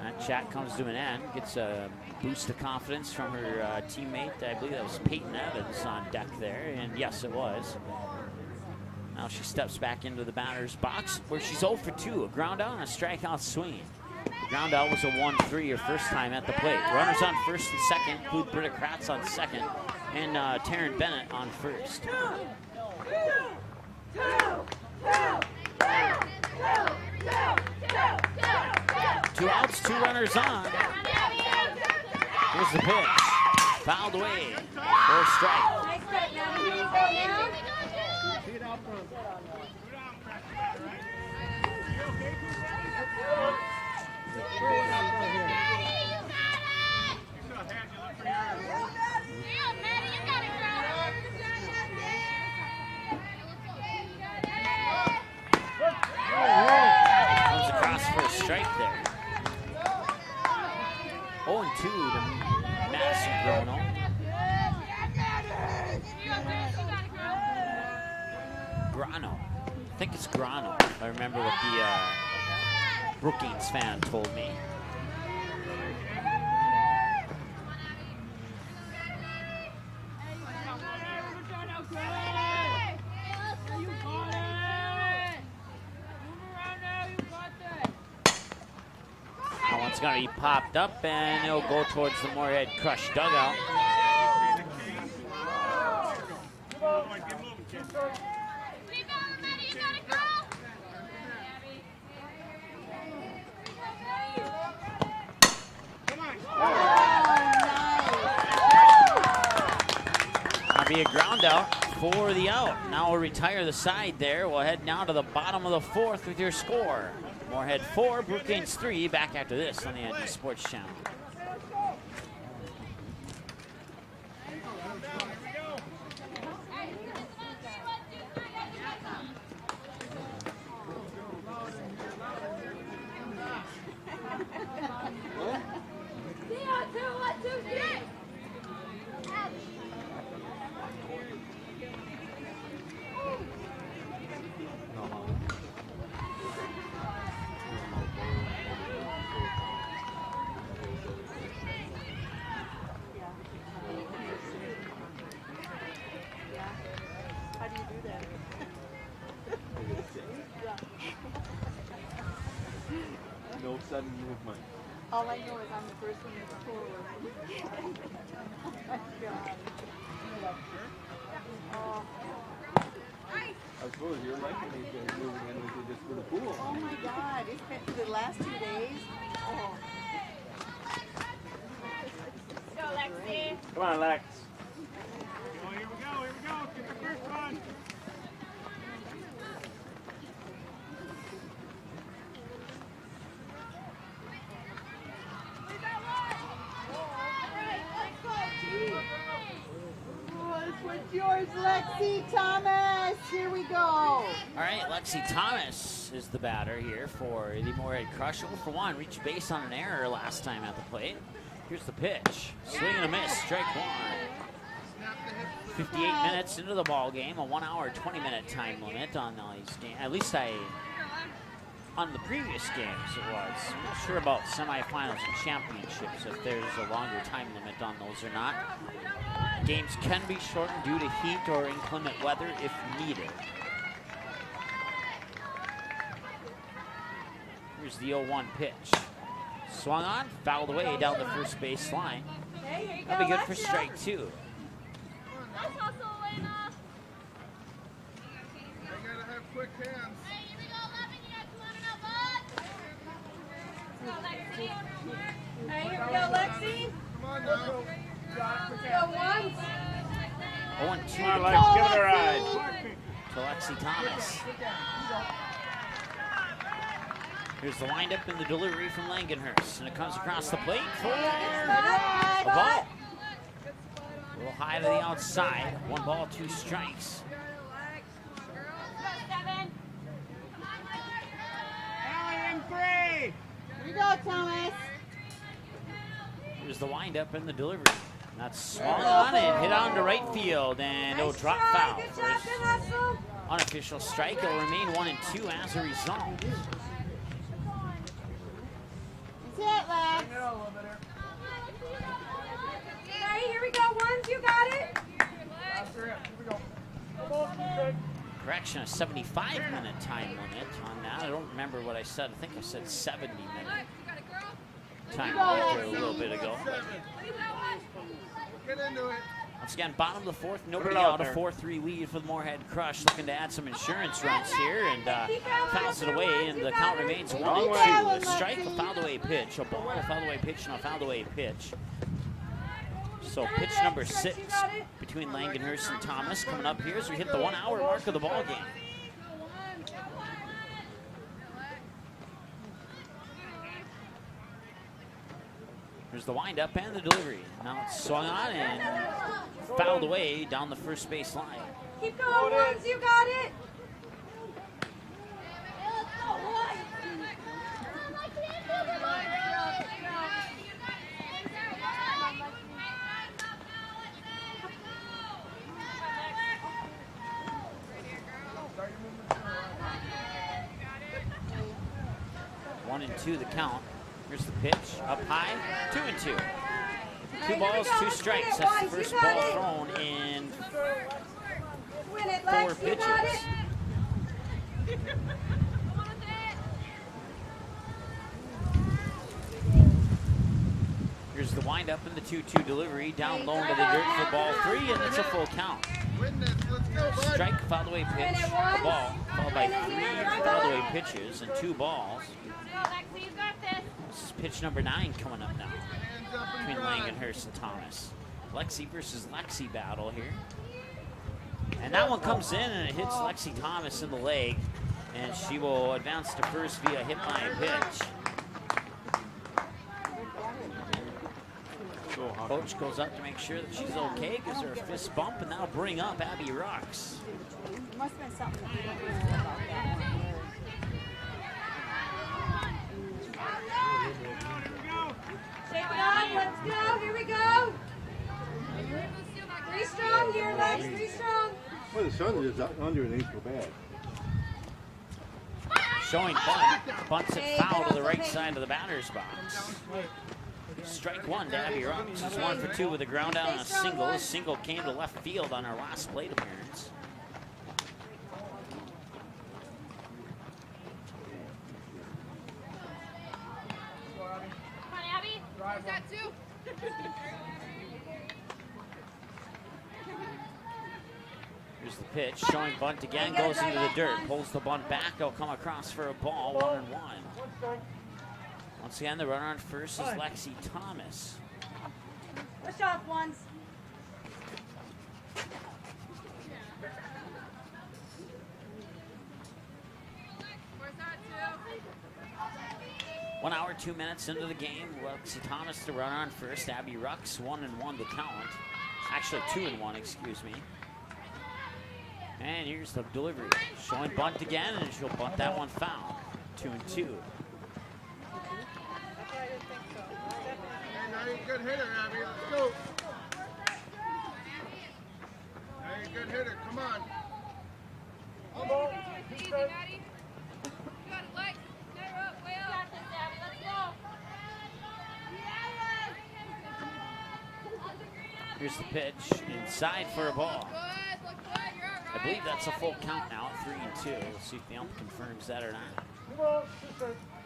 That chat comes to an end, gets a boost of confidence from her teammate. I believe that was Peyton Evans on deck there, and yes, it was. Now she steps back into the batter's box where she's 0 for 2, a ground out and a strikeout swing. The ground out was a 1-3 her first time at the plate. Runners on first and second include Britta Kratz on second and Taryn Bennett on first. 2 outs, 2 runners on. Here's the pitch. Fouled away for a strike. Comes across for a strike there. 0-2 to Madison Grono. Grano. I think it's Grano. I remember what the Brookings fan told me. That one's going to be popped up, and it'll go towards the Moorhead Crush dugout. Be a ground out for the out. Now we'll retire the side there. We'll head now to the bottom of the 4th with your score. Moorhead 4, Brookings 3. Back after this on the ND Sports Channel. No sudden movement. All I know is I'm the first one that's forward. Oh my God. Oh. I suppose you're liking these guys moving in with you just for the pool. Oh my God, it's been for the last 2 days. Oh. Go, Lexi. Come on, Lex. Oh, here we go, Get the first one. What's yours, Lexi Thomas? Here we go. All right, Lexi Thomas is the batter here for the Moorhead Crush. 0 for 1, reached base on an error last time at the plate. Here's the pitch. Swing and a miss, strike 1. 58 minutes into the ball game, a 1 hour, 20-minute time limit on these games. At least I on the previous games it was. I'm not sure about semifinals and championships, if there's a longer time limit on those or not. Games can be shortened due to heat or inclement weather if needed. Here's the 0-1 pitch. Swung on, fouled away down the first base line. Hey, here you go, That'll be good for Lexi. strike 2. Nice hustle, Elena. You gotta have quick hands. Hey, here we go, 11. You got 200 now, bud. Hey, here we go, Lexi. Come on now. Go once. 0-2 Come on, Lex, give it a ride. to Lexi Thomas. Here's the windup and the delivery from Langenhurst, and it comes across the plate for a ball. A little high to the outside. 1 ball, 2 strikes. Here you go, Thomas. Here's the windup and the delivery. And that's swung on and hit on to right field, and no Nice drop try. foul. Good job, good hustle. Unofficial strike. It'll remain 1-2 as a result. That's it, Lex. Hey, here we go, ones. You got it. Correction, a 75-minute time limit on that. I don't remember what I said. I think I said 70-minute time limit a little bit ago. Get into it. Once again, bottom of the fourth, nobody it out out. A there. 4-3 lead for the Moorhead Crush, looking to add some insurance runs here, and fouls it away, and the count remains 1-2. A strike, a fouled away pitch, a ball, a fouled away pitch, and a fouled away pitch. So pitch number 6 between Langenhurst and Thomas coming up here as we hit the 1 hour mark of the ball game. Here's the windup and the delivery. Now it's swung on and fouled away down the first base line. Keep going, ones. You got it. One and 2 the count. Here's the pitch, up high, 2-2. 2 balls, 2 strikes. That's the first ball thrown in Win it, 4 Lex. You got pitches. it. Here's the windup and the 2-2 delivery, down low into the dirt for ball 3, and it's a full count. Win this. Let's go, bud. Strike, fouled away pitch, a ball, followed by 3 fouled away pitches and 2 balls. This is pitch number 9 coming up now Hands up and between drive. Langenhurst and Thomas. Lexi versus Lexi battle here. And that one comes in and it hits Lexi Thomas in the leg, and she will advance to first via hit by a pitch. Coach goes up to make sure that she's okay, gives her a fist bump, and that'll bring up Abby Rux. Must have been something that we don't know about that one. Shake it off. Let's go. Here we go. 3 strong here, Lex. 3 strong. Well, the sun is underneath so bad. Showing bunt, bunts it foul to the right side of the batter's box. Strike 1 to Abby Rux. She's 1 for 2 with a ground out and a single. A single came to left field on her last plate appearance. Come on, Abby. Who's that 2? Here's the pitch, showing bunt again, goes into the dirt, pulls the bunt back, it'll come across for a ball, 1-1. Once again, the runner on first is Lexi Thomas. Push off, ones. Where's that 2? 1 hour, 2 minutes into the game. Lexi Thomas, the runner on first. Abby Rux, 1-1 the count. Actually, 2-1, excuse me. And here's the delivery. Showing bunt again, and she'll bunt that one foul. 2-2. Now you're a good hitter, Abby. Let's go. Now you're a good hitter. Come on. Easy, Maddie. You got it, Lex. Here's the pitch, inside for a ball. I believe that's a full count now at 3-2. We'll see if the ump confirms that or not.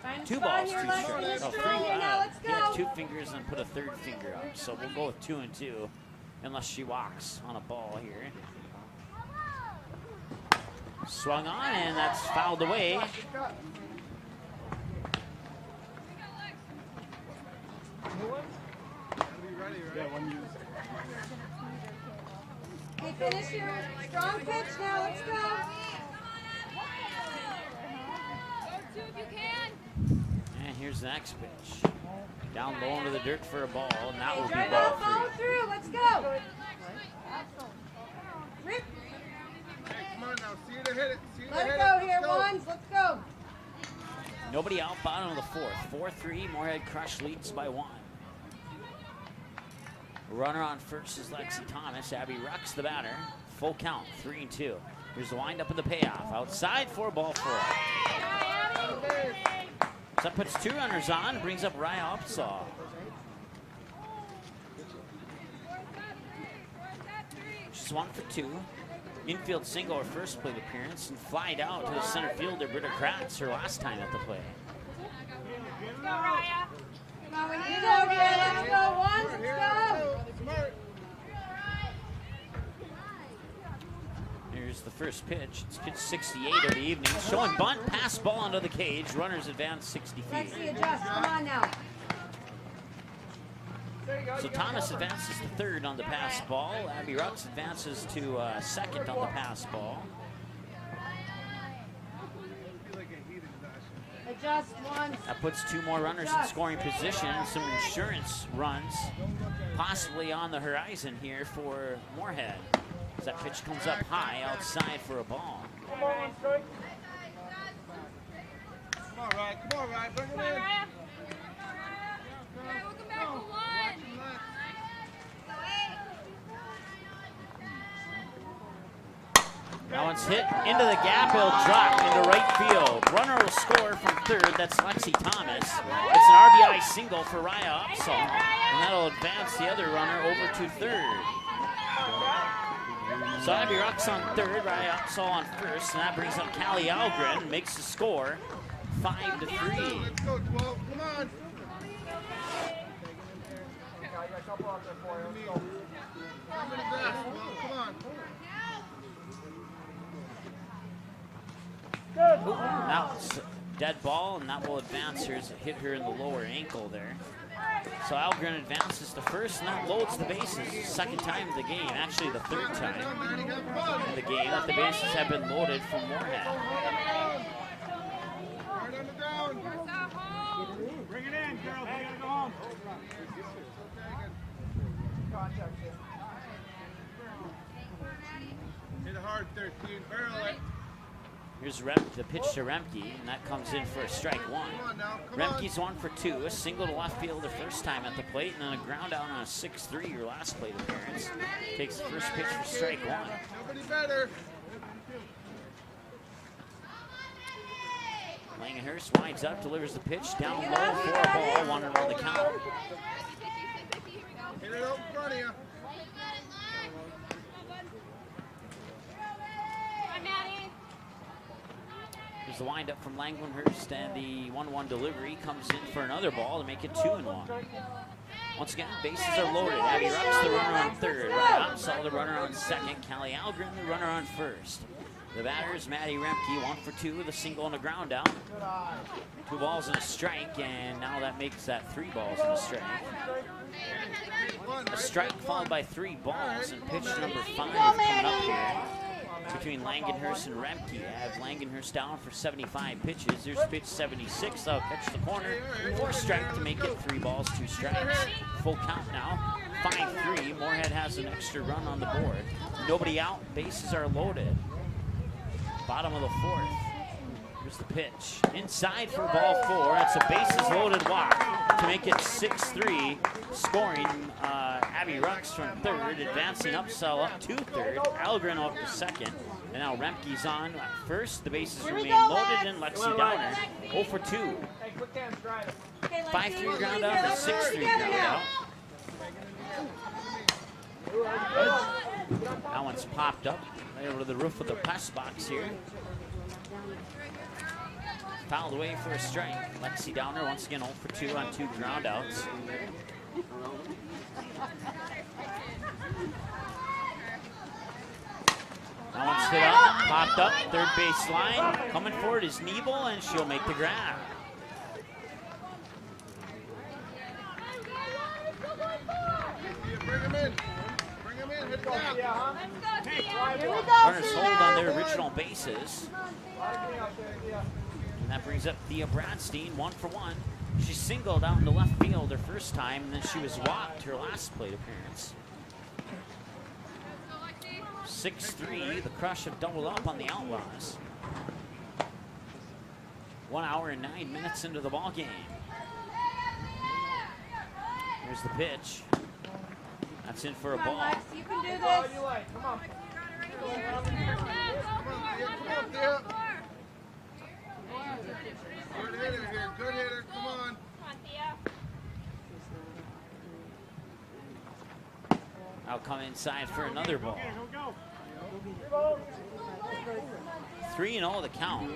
Find a 2 spot balls, 2 here, Lexi. strikes. You're Oh, strong here now. Let's he had go. 2 fingers and put a 3rd finger up. So we'll go with 2-2 unless she walks on a ball here. Swung on and that's fouled away. Okay, finish your strong pitch now. Let's go. Go 2 if you can. And here's the next pitch. Down low into the dirt for a ball, and that will be Drive ball out, follow 3. through. Let's go. Rip. Hey, come on now. See you to hit it. See you to Let hit it go it. here, Let's go. ones. Let's go. Nobody out, bottom of the 4th. 4-3, Moorhead Crush leads by 1. Runner on first is Lexi Thomas. Abby Rucks the batter. Full count, 3-2. Here's the windup of the payoff. Outside for ball 4. So that puts 2 runners on, brings up Raya Upsaw. She's 1 for 2. Infield single, her first plate appearance, and flied out to the center fielder, Britta Kratz, her last time at the plate. Let's go, Raya. Come on, we need to go, Raya. Let's go, ones. Let's go. Smart. Here's the first pitch. It's pitch 68 of the evening. Showing bunt, pass ball under the cage. Runners advance 60 feet. Lexi, adjust. Come on now. So Thomas advances to 3rd on the pass ball. Abby Rucks advances to 2nd on the pass ball. Adjust once. That puts 2 more runners in scoring position. Some insurance runs possibly on the horizon here for Moorhead. As that pitch comes up high outside for a ball. Come on, Ryan. Come on, Ryan. Bring it in. Welcome back for 1. That one's hit into the gap. It'll drop into right field. Runner will score from 3rd. That's Lexi Thomas. It's an RBI single for Raya Upsaw. And that'll advance the other runner over to 3rd. So Abby Rucks on 3rd, Raya Upsaw on 1st, and that brings up Callie Algren, makes the score 5-3. Let's go, 12. Come on. Come in the grass, 12. Come on. That was a dead ball, and that will advance her as it hit her in the lower ankle there. So Algren advances to 1st, and that loads the bases. 2nd time of the game, actually the 3rd time in the game that the bases have been loaded from Moorhead. Hard on the ground. Bring it in, girls. We gotta go home. Hit hard, 13. Barrel it. Here's the pitch to Remke, and that comes in for a strike 1. Come on now. Come on. Remke's 1 for 2, a single to left field the first time at the plate, and then a ground out on a 6-3, your last plate appearance. Takes the first pitch for strike 1. Nobody better. Langenhurst winds up, delivers the pitch down low for a ball, 1 and on the count. Hit it out in front of you. There's the windup from Langenhurst, and the 1-1 delivery comes in for another ball to make it 2-1. Once again, bases are loaded. Abby Rucks, the runner on 3rd. Ryan Upsaw, the runner on 2nd. Callie Algren, the runner on 1st. The batters, Maddie Remke, 1 for 2 with a single and a ground out. 2 balls and a strike, and now that makes that 3 balls and a strike. A strike followed by 3 balls, and pitch number 5 coming up here between Langenhurst and Remke. I have Langenhurst down for 75 pitches. There's pitch 76. They'll catch the corner. 4 strike to make it 3 balls, 2 strikes. Full count now. 5-3. Moorhead has an extra run on the board. Nobody out. Bases are loaded. Bottom of the 4th. Here's the pitch. Inside for ball 4. That's a bases loaded walk to make it 6-3. Scoring Abby Rucks from 3rd, advancing Upsell up to 3rd. Algren up to 2nd. And now Remke's on at 1st. The bases remain loaded, and Lexi Downer 0 for 2. 5-3 ground out, a 6-3 ground out. That one's popped up right over the roof of the press box here. Fouled away for a strike. Lexi Downer once again 0 for 2 on 2 groundouts. That one's hit up, popped up, third base line. Coming forward is Nebel, and she'll make the grab. Bring him in. Bring him in. Hit it down. Here we go, Runners hold on their original bases. And that brings up Thea Bradstein, 1 for 1. She singled out into left field her first time, and then she was walked her last plate appearance. 6-3, the Crush have doubled up on the Outlaws. 1 hour and 9 minutes into the ball game. Here's the pitch. That's in for a Come on, ball. Lex, you can do this. Come on, Thea. Good hitter here. Good hitter. Come on. I'll come inside for another ball. 3-0 the count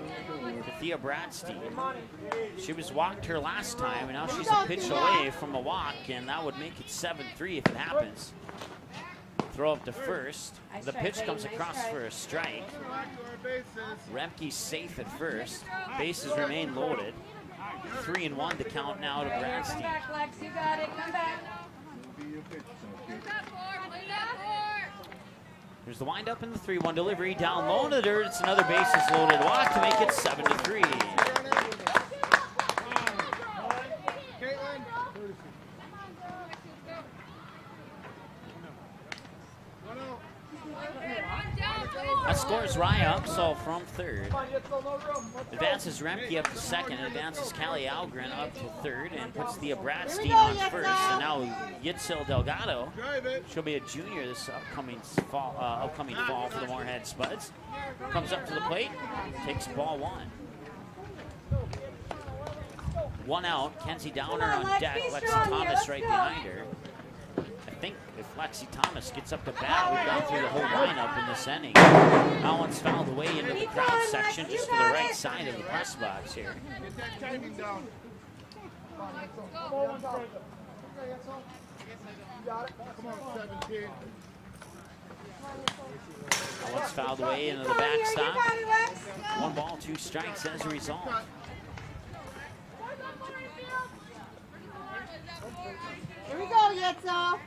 to Thea Bradstein. She was walked her last time, and now she's a pitch away from a walk, and that would make it 7-3 if it happens. Throw up to first. The pitch comes across for a strike. Remke's safe at first. Bases remain loaded. 3-1 the count now to Come Bradstein. back, Lex, you got it. Come back. There's the windup in the 3-1 delivery. Down low to the dirt. It's another bases loaded walk to make it 7-3. Kaitlin. That scores Rye up, so from third. Advances Remke up to second, advances Callie Algren up to third, and puts Thea Bradstein on first. And now Yitzel Delgado, she'll be a junior this upcoming fall for the Moorhead Spuds. Comes up to the plate, takes ball 1. 1 out, Kenzie Downer on deck, Lexi Thomas right behind her. I think if Lexi Thomas gets up to bat, we've gone through the whole lineup in this inning. That one's fouled away into the crowd section just to the right side of the press box here. Get that timing down. Come on, 17. That one's fouled away into the backstop. 1 ball, 2 strikes as a result. Here we go, Yetzel.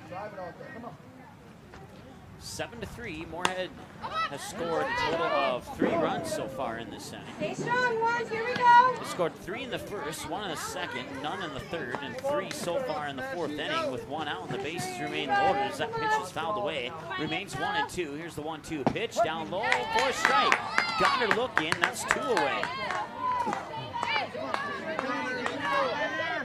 7-3, Moorhead has scored a total of 3 runs so far in this inning. Stay strong, ones. Here we go. They scored 3 in the first, 1 in the second, none in the third, and 3 so far in the 4th inning with 1 out, and the bases remain loaded as that pitch is fouled away. Remains 1-2. Here's the 1-2 pitch down low for a strike. Got her look in. That's 2 away.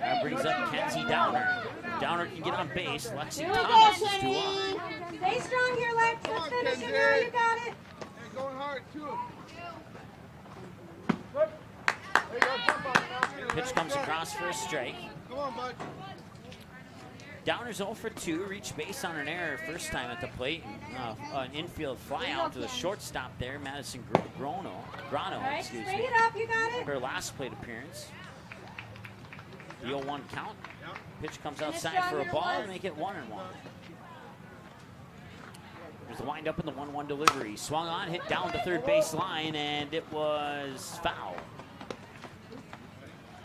That brings up Kenzie Downer. Downer can get on base. Lexi Here we Thomas go, is 2 Kenny. up. Stay strong here, Lex. Let's finish it now. You got it. Hey, going hard, too. Pitch comes across for a strike. Come on, bud. Downer's 0 for 2, reached base on an error first time at the plate. An infield fly out to the shortstop there, Madison Grano, All right, excuse bring me. it up. You got it. Her last plate appearance. The 0-1 count. Pitch comes outside for a ball to make it 1-1. There's the windup in the 1-1 delivery. Swung on, hit down to third base line, and it was foul.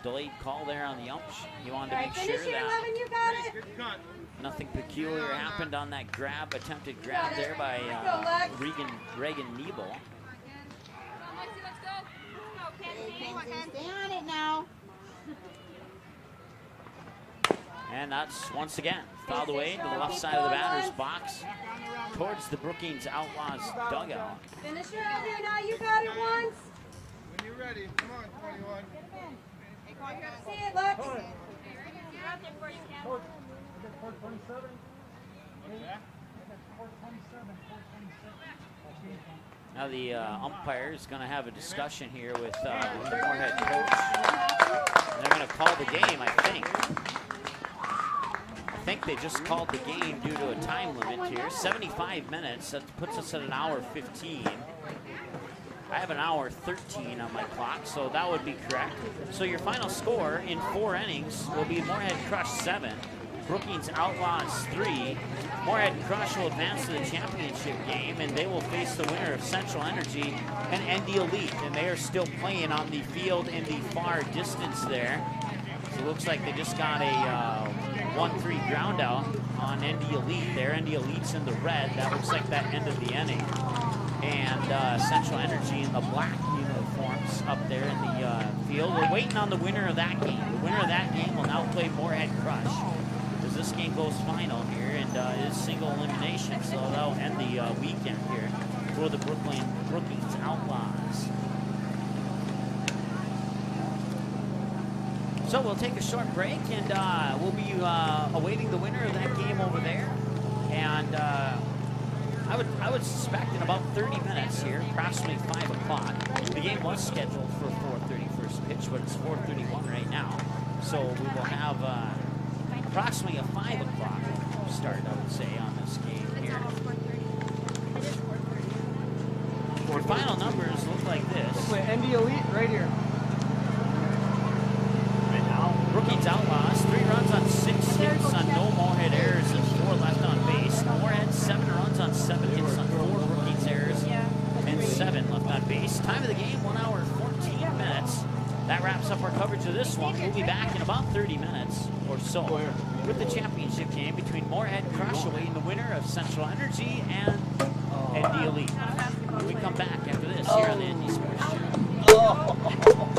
Delayed call there on the ump. He wanted to make sure Finish here, that 11. You got it. Good cut. nothing peculiar happened on that attempted grab there by Reagan Nebel. Stay on it now. And that's once again fouled away to the left side of the batter's box towards the Brookings Outlaws dugout. Finish her out here now. You got it once. When you're ready, come on, 21. See it, Lex. Now the umpire is going to have a discussion here with the Moorhead coach. And they're going to call the game, I think. I think they just called the game due to a time limit here. 75 minutes. That puts us at an hour 15. I have an hour 13 on my clock, so that would be correct. So your final score in 4 innings will be Moorhead Crush 7, Brookings Outlaws 3. Moorhead Crush will advance to the championship game, and they will face the winner of Central Energy and ND Elite, and they are still playing on the field in the far distance there. So it looks like they just got a 1-3 ground out on ND Elite there. ND Elite's in the red. That looks like that end of the inning. And Central Energy in the black uniforms up there in the field. We're waiting on the winner of that game. The winner of that game will now play Moorhead Crush, because this game goes final here and is single elimination, so that'll end the weekend here for the Brookings Outlaws. So we'll take a short break, and we'll be awaiting the winner of that game over there. And I would suspect in about 30 minutes here, approximately 5 o'clock. The game was scheduled for 4:30 first pitch, but it's 4:31 right now. So we will have approximately a 5 o'clock start, I would say, on this game here. Your final numbers look like this. Wait, ND Elite right here. Right now, Brookings Outlaws, 3 runs on 6 hits on no Moorhead errors and 4 left on base. Moorhead, 7 runs on 7 hits on 4 Brookings errors and 7 left on base. Time of the game, 1 hour 14 minutes. That wraps up our coverage of this one. We'll be back in about 30 minutes or so with the championship game between Moorhead Crush awaiting the winner of Central Energy and ND Elite. When we come back after this here on the ND Sports Channel.